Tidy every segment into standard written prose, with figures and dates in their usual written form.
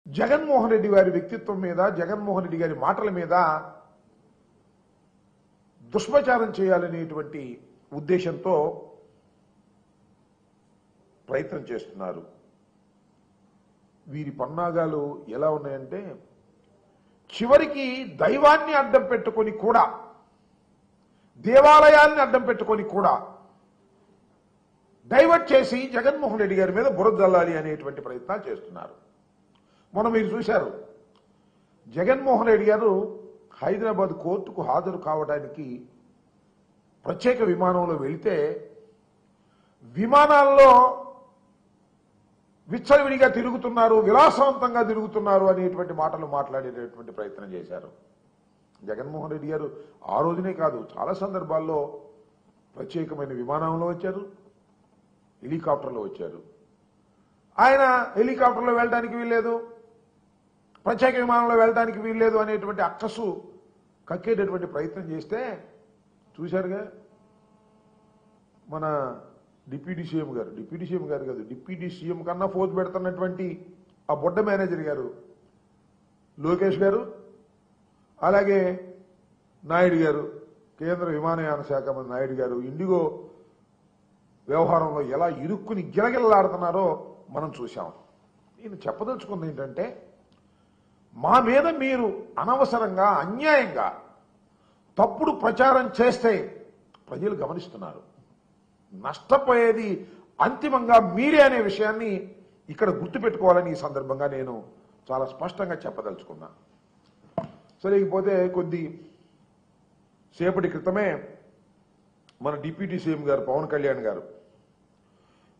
జగన్మోహన్ రెడ్డి గారి వ్యక్తిత్వం మీద, జగన్మోహన్ రెడ్డి గారి మాటల మీద దుష్ప్రచారం చేయాలనేటువంటి ఉద్దేశంతో ప్రయత్నం చేస్తున్నారు. వీరి పన్నాగాలు ఎలా ఉన్నాయంటే, చివరికి దైవాన్ని అడ్డం పెట్టుకొని కూడా, దేవాలయాల్ని అడ్డం పెట్టుకొని కూడా డైవర్ట్ చేసి జగన్మోహన్ రెడ్డి గారి మీద బురద జల్లాలి అనేటువంటి ప్రయత్నాలు చేస్తున్నారు. మొన్న మీరు చూశారు, జగన్మోహన్ రెడ్డి గారు హైదరాబాద్ కోర్టుకు హాజరు కావడానికి ప్రత్యేక విమానంలో వెళితే విమానాల్లో విచ్చలవిడిగా తిరుగుతున్నారు, విలాసవంతంగా తిరుగుతున్నారు అనేటువంటి మాటలు మాట్లాడేటటువంటి ప్రయత్నం చేశారు. జగన్మోహన్ రెడ్డి గారు ఆ రోజునే కాదు, చాలా సందర్భాల్లో ప్రత్యేకమైన విమానంలో వచ్చారు, హెలికాప్టర్లో వచ్చారు. ఆయన హెలికాప్టర్లో వెళ్ళడానికి వీల్లేదు, ప్రత్యేక విమానంలో వెళ్ళడానికి వీల్లేదు అనేటువంటి అక్కసు కక్కేటటువంటి ప్రయత్నం చేస్తే చూశారుగా మన డిప్యూటీ సీఎం గారు కాదు, డిప్యూటీ సీఎం కన్నా ఫోజ్ పెడుతున్నటువంటి ఆ బొడ్డ మేనేజర్ గారు లోకేష్ గారు, అలాగే నాయుడు గారు, కేంద్ర విమానయాన శాఖ మంత్రి నాయుడు గారు ఇండిగో వ్యవహారంలో ఎలా ఇరుక్కుని గిలగిలలాడుతున్నారో మనం చూశాం. నేను చెప్పదలుచుకుంది ఏంటంటే, మా మీద మీరు అనవసరంగా, అన్యాయంగా తప్పుడు ప్రచారం చేస్తే ప్రజలు గమనిస్తున్నారు. నష్టపోయేది అంతిమంగా మీరే అనే విషయాన్ని ఇక్కడ గుర్తుపెట్టుకోవాలని ఈ సందర్భంగా నేను చాలా స్పష్టంగా చెప్పదలుచుకున్నా. సరే, ఇకపోతే కొద్ది సేపటి క్రితమే మన డిప్యూటీ సీఎం గారు పవన్ కళ్యాణ్ గారు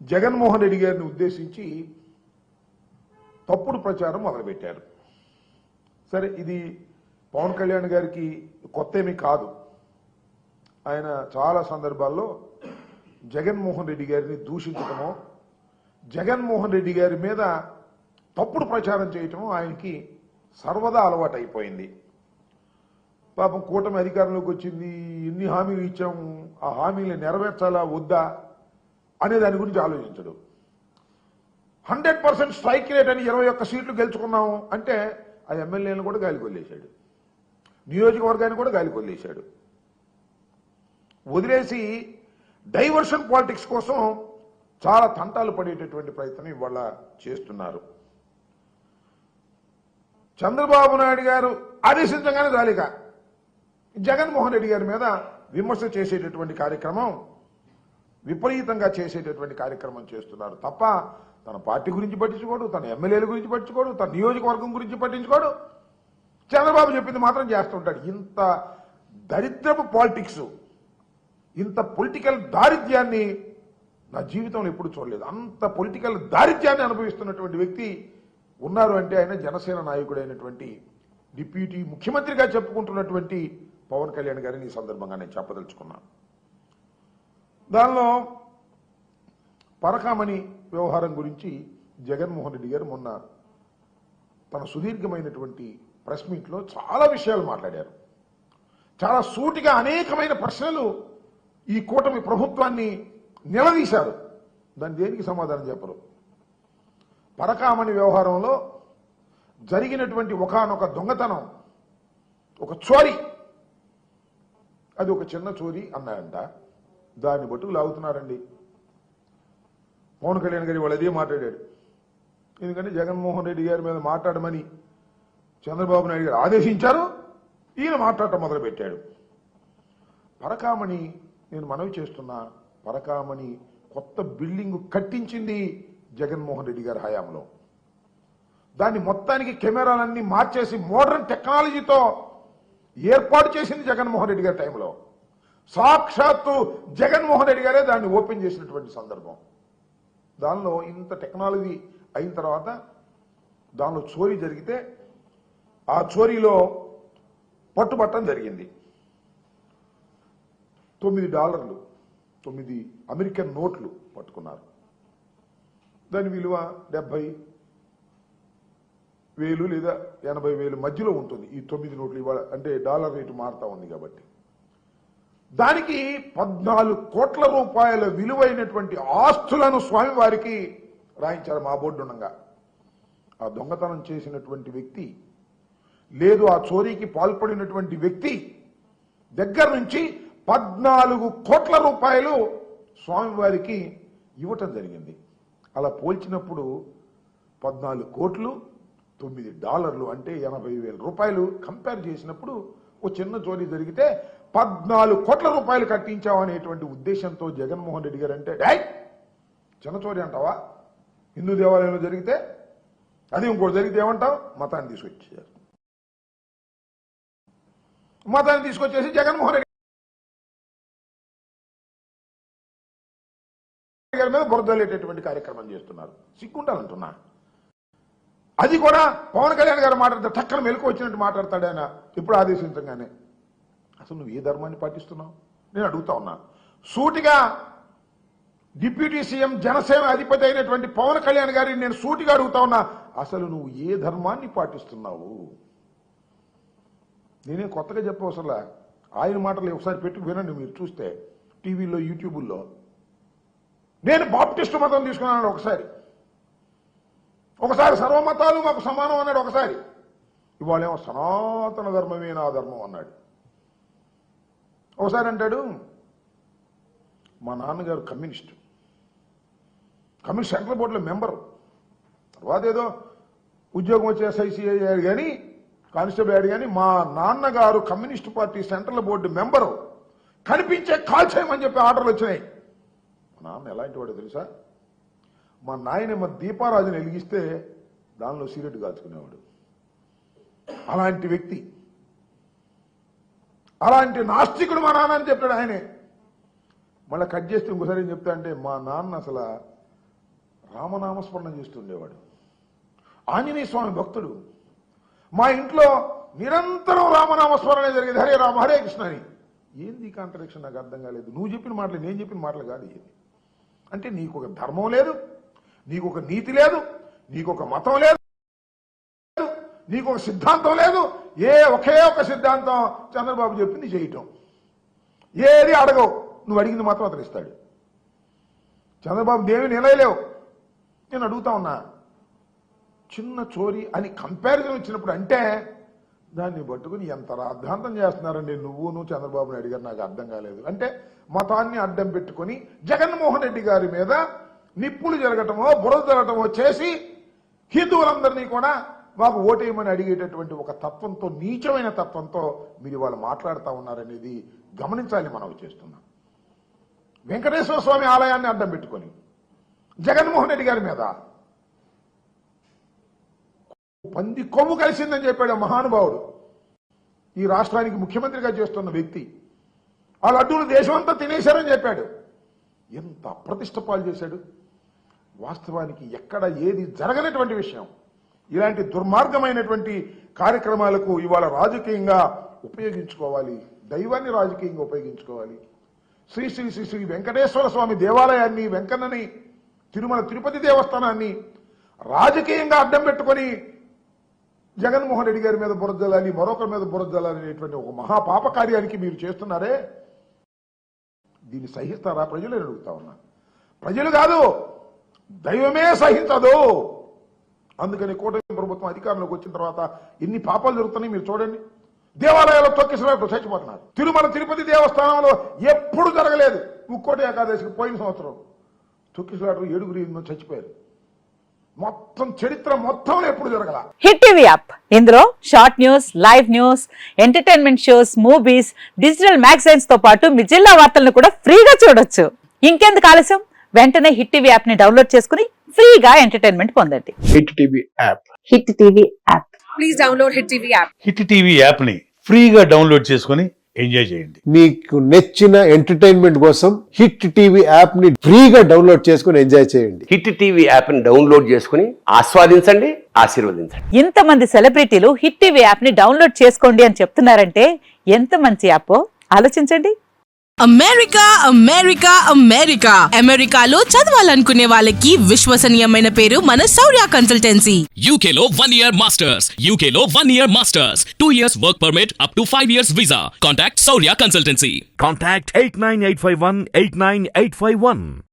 జగన్మోహన్ రెడ్డి గారిని ఉద్దేశించి తప్పుడు ప్రచారం మొదలుపెట్టారు. సరే, ఇది పవన్ కళ్యాణ్ గారికి కొత్త ఏమీ కాదు. ఆయన చాలా సందర్భాల్లో జగన్మోహన్ రెడ్డి గారిని దూషించడమో, జగన్మోహన్ రెడ్డి గారి మీద తప్పుడు ప్రచారం చేయటమో ఆయనకి సర్వదా అలవాటు అయిపోయింది. పాపం కూటమి అధికారంలోకి వచ్చింది, ఎన్ని హామీలు ఇచ్చాము, ఆ హామీలు నెరవేర్చాలా వద్దా అనే దాని గురించి ఆలోచించడు. 100% స్ట్రైక్ రేట్ అని 21 సీట్లు గెలుచుకున్నాము అంటే ఆ ఎమ్మెల్యేలను కూడా గాలి కొల్లేశాడు, నియోజకవర్గాన్ని కూడా గాలి కొల్లేశాడు. వదిలేసి డైవర్షన్ పాలిటిక్స్ కోసం చాలా తంటాలు పడేటటువంటి ప్రయత్నం ఇవాళ చేస్తున్నారు. చంద్రబాబు నాయుడు గారు ఆదేశించగానే జాలిక జగన్మోహన్ రెడ్డి గారి మీద విమర్శ చేసేటటువంటి కార్యక్రమం, విపరీతంగా చేసేటటువంటి కార్యక్రమం చేస్తున్నారు తప్ప తన పార్టీ గురించి పట్టించుకోడు, తన ఎమ్మెల్యేల గురించి పట్టించుకోడు, తన నియోజకవర్గం గురించి పట్టించుకోడు. చంద్రబాబు చెప్పింది మాత్రం చేస్తుంటాడు. ఇంత దరిద్రపు పాలిటిక్స్, ఇంత పొలిటికల్ దారిద్ర్యాన్ని నా జీవితంలో ఎప్పుడు చూడలేదు. అంత పొలిటికల్ దారిద్ర్యాన్ని అనుభవిస్తున్నటువంటి వ్యక్తి ఉన్నారు అంటే ఆయన జనసేన నాయకుడైనటువంటి డిప్యూటీ ముఖ్యమంత్రిగా చెప్పుకుంటున్నటువంటి పవన్ కళ్యాణ్ గారిని ఈ సందర్భంగా నేను చెప్పదలుచుకున్నాను. దానిలో పరకామణి వ్యవహారం గురించి జగన్మోహన్ రెడ్డి గారు మొన్న తన సుదీర్ఘమైనటువంటి ప్రెస్ మీట్లో చాలా విషయాలు మాట్లాడారు. చాలా సూటిగా అనేకమైన ప్రశ్నలు ఈ కూటమి ప్రభుత్వాన్ని నిలదీశారు. దాని దేనికి సమాధానం చెప్పరు. పరకామణి వ్యవహారంలో జరిగినటువంటి ఒకానొక దొంగతనం, ఒక చోరీ, అది ఒక చిన్న చోరీ అన్నాయంట. దాన్ని బట్టుకు లాగుతున్నారండి. పవన్ కళ్యాణ్ గారి వాళ్ళు అదే మాట్లాడాడు. ఎందుకంటే జగన్మోహన్ రెడ్డి గారి మీద మాట్లాడమని చంద్రబాబు నాయుడు గారు ఆదేశించారు, ఈయన మాట్లాడటం మొదలుపెట్టాడు. పరకామణి, నేను మనవి చేస్తున్నా, పరకామణి కొత్త బిల్డింగ్ కట్టించింది జగన్మోహన్ రెడ్డి గారి హయాంలో. దాన్ని మొత్తానికి కెమెరాలన్నీ మార్చేసి మోడర్న్ టెక్నాలజీతో ఏర్పాటు చేసింది జగన్మోహన్ రెడ్డి గారి టైంలో. సాక్షాత్తు జగన్మోహన్ రెడ్డి గారే దాన్ని ఓపెన్ చేసినటువంటి సందర్భం. దానిలో ఇంత టెక్నాలజీ అయిన తర్వాత దానిలో చోరీ జరిగితే ఆ చోరీలో పట్టుబట్టం జరిగింది. $9, 9 అమెరికన్ నోట్లు పట్టుకున్నారు. దాని విలువ 70,000 లేదా 80,000 మధ్యలో ఉంటుంది. ఈ 9 నోట్లు ఇవాళ అంటే డాలర్ రేటు మారుతా ఉంది కాబట్టి దానికి 14 కోట్ల రూపాయల విలువైనటువంటి ఆస్తులను స్వామివారికి రాయించారు మా బోర్డు ఉండగా. ఆ దొంగతనం చేసినటువంటి వ్యక్తి లేదు ఆ చోరీకి పాల్పడినటువంటి వ్యక్తి దగ్గర నుంచి 14 కోట్ల రూపాయలు స్వామివారికి ఇవ్వటం జరిగింది. అలా పోల్చినప్పుడు 14 కోట్లు $9 అంటే 80,000 రూపాయలు కంపేర్ చేసినప్పుడు ఓ చిన్న చోరీ జరిగితే 14 కోట్ల రూపాయలు కట్టించామనేటువంటి ఉద్దేశంతో జగన్మోహన్ రెడ్డి గారు అంటే చిన్న చోరీ అంటావా? హిందూ దేవాలయంలో జరిగితే అది ఇంకోటి జరిగితే ఏమంటావు? మతాన్ని తీసుకొచ్చారు. మతాన్ని తీసుకొచ్చేసి జగన్మోహన్ రెడ్డి గారి మీద బురదలేటటువంటి కార్యక్రమం చేస్తున్నారు. సిగ్గుండాలంటున్నా. అది కూడా పవన్ కళ్యాణ్ గారు మాట్లాడితే టక్కన మెలకు వచ్చినట్టు మాట్లాడతాడు ఆయన ఇప్పుడు ఆదేశించగానే. అసలు నువ్వు ఏ ధర్మాన్ని పాటిస్తున్నావు నేను అడుగుతా ఉన్నా. సూటిగా డిప్యూటీ సీఎం జనసేన అధిపతి అయినటువంటి పవన్ కళ్యాణ్ గారిని నేను సూటిగా అడుగుతా ఉన్నా, అసలు నువ్వు ఏ ధర్మాన్ని పాటిస్తున్నావు? నేనేం కొత్తగా చెప్పవసరలా. ఆయన మాటలు ఒకసారి పెట్టుకు వినండి మీరు చూస్తే టీవీలో యూట్యూబుల్లో. నేను బాప్టిస్టు మతం తీసుకున్నాను ఒకసారి సర్వమతాలు మాకు సమానం అన్నాడు ఒకసారి. ఇవాళేమో సనాతన ధర్మమే నా ధర్మం అన్నాడు. ఒకసారి అంటాడు మా నాన్నగారు కమ్యూనిస్ట్ సెంట్రల్ బోర్డులో మెంబరు, తర్వాత ఏదో ఉద్యోగం వచ్చే SIC అయ్యాడు కానీ కానిస్టేబుల్ అయ్యాడు కానీ మా నాన్నగారు communist party central board member, కనిపించే కాల్ చేయమని చెప్పి ఆర్డర్లు వచ్చినాయి. మా నాన్న ఎలాంటి వాడు తెలుసా? మా నాయనేమో దీపారాజుని వెలిగిస్తే దానిలో సిగరెట్ కాల్చుకునేవాడు. అలాంటి వ్యక్తి, అలాంటి నాస్తికుడు మా నాన్న అని చెప్పాడు ఆయనే. మళ్ళీ కట్ చేస్తే ఇంకోసారి ఏం చెప్తా అంటే మా నాన్న అసలు రామనామస్మరణ చేస్తుండేవాడు, ఆంజనేయ స్వామి భక్తుడు. మా ఇంట్లో నిరంతరం రామనామస్మరణే జరిగేది, హరే రామ హరే కృష్ణ అని. ఏంది కాంట్రడిక్షన్ నాకు అర్థం కాలేదు. నువ్వు చెప్పిన మాటలు నేను చెప్పిన మాటలు కాదు ఇది. అంటే నీకు ఒక ధర్మం లేదు, నీకు ఒక నీతి లేదు, నీకు ఒక మతం లేదు, నీకు ఒక సిద్ధాంతం లేదు. ఒకే ఒక సిద్ధాంతం చంద్రబాబు చెప్పింది చేయటం. ఏది అడగవు, నువ్వు అడిగింది మాత్రం అతను ఇస్తాడు. చంద్రబాబు దేవి నిలయలేవు. నేను అడుగుతా ఉన్నా, చిన్న చోరీ అని కంపారిజన్ వచ్చినప్పుడు అంటే దాన్ని పట్టుకుని ఎంత రాద్ధాంతం చేస్తున్నారండి నువ్వు చంద్రబాబు నాయుడు గారు, నాకు అర్థం కాలేదు. అంటే మతాన్ని అడ్డం పెట్టుకుని జగన్మోహన్ రెడ్డి గారి మీద నిప్పులు జరగటమో బురద జరగటమో చేసి హిందువులందరినీ కూడా మాకు ఓటేయమని అడిగేటటువంటి ఒక తత్వంతో, నీచమైన తత్వంతో మీరు ఇవాళ మాట్లాడుతూ ఉన్నారనేది గమనించాలి. మనం చేస్తున్నాం. వెంకటేశ్వర స్వామి ఆలయాన్ని అడ్డం పెట్టుకొని జగన్మోహన్ రెడ్డి గారి మీద పంది కొవ్వు కలిసిందని చెప్పాడు మహానుభావుడు. ఈ రాష్ట్రానికి ముఖ్యమంత్రిగా చేస్తున్న వ్యక్తి ఆ లడ్డూలు దేశమంతా తినేశారని చెప్పాడు. ఎంత అప్రతిష్ట పాలు చేశాడు. వాస్తవానికి ఎక్కడ ఏది జరగనటువంటి విషయం. ఇలాంటి దుర్మార్గమైనటువంటి కార్యక్రమాలకు ఇవాళ రాజకీయంగా ఉపయోగించుకోవాలి, దైవాన్ని రాజకీయంగా ఉపయోగించుకోవాలి. శ్రీ శ్రీ శ్రీ శ్రీ వెంకటేశ్వర స్వామి దేవాలయాన్ని, వెంకన్నని, తిరుమల తిరుపతి దేవస్థానాన్ని రాజకీయంగా అడ్డం పెట్టుకొని జగన్మోహన్ రెడ్డి గారి మీద బురద జల్లాలి, మరొకరి మీద బురద జల్లాలి అనేటువంటి ఒక మహాపాప కార్యానికి మీరు చేస్తున్నారే, దీన్ని సహిస్తారా ప్రజలు అడుగుతా ఉన్నా. ప్రజలు కాదు, దైవమే సహించదు. అందుకని కూటమి ప్రభుత్వం అధికారంలోకి వచ్చిన తర్వాత ఎన్ని పాపాలు జరుగుతున్నాయి మీరు చూడండి. దేవాలయాల్లో తొక్కిసలాట్లు చచ్చిపోతున్నారు. తిరుమల తిరుపతి దేవస్థానంలో ఎప్పుడు జరగలేదు. ముక్కోటి ఏకాదశికి పోయిన సంవత్సరం తొక్కిసలాట్లు 7 చచ్చిపోయారు. మొత్తం చరిత్ర మొత్తం ఎప్పుడు జరగల. హిట్ టీవీ యాప్, ఇందులో short news, live news, entertainment shows, movies, digital magazines తో పాటు మీ జిల్లా వార్తలను కూడా ఫ్రీగా చూడొచ్చు. ఇంకెందుకు ఆలస్యం, వెంటనే హిట్ టీవీ యాప్ ని డౌన్లోడ్ చేసుకుని ఫ్రీగా ఎంటర్టైన్మెంట్ పొందండి. Hit TV app. Hit TV app. Please download hit TV app. Hit TV app ని ఫ్రీగా డౌన్లోడ్ చేసుకుని ఎంజాయ్ చేయండి. మీకు నచ్చిన ఎంటర్టైన్మెంట్ కోసం హిట్ టీవీ యాప్ ని ఫ్రీగా డౌన్లోడ్ చేసుకుని ఎంజాయ్ చేయండి. హిట్ టీవీ యాప్ ని డౌన్లోడ్ చేసుకుని ఆస్వాదించండి, ఆశీర్వదించండి. ఇంతమంది సెలబ్రిటీలు హిట్ టీవీ యాప్ ని డౌన్లోడ్ చేసుకోండి అని చెప్తున్నారంటే ఎంత మంచి యాప్ ఆలోచించండి. అమెరికా అమెరికా అమెరికా అమెరికాలో చదవాలనుకునే వాళ్ళకి విశ్వసనీయమైన పేరు మన శౌర్య కన్సల్టెన్సీ. UK లో 1 year masters, UK లో 1 year masters, 2 years work permit up to 5 years visa. Contact Saurya Consultancy. Contact 89851 89851.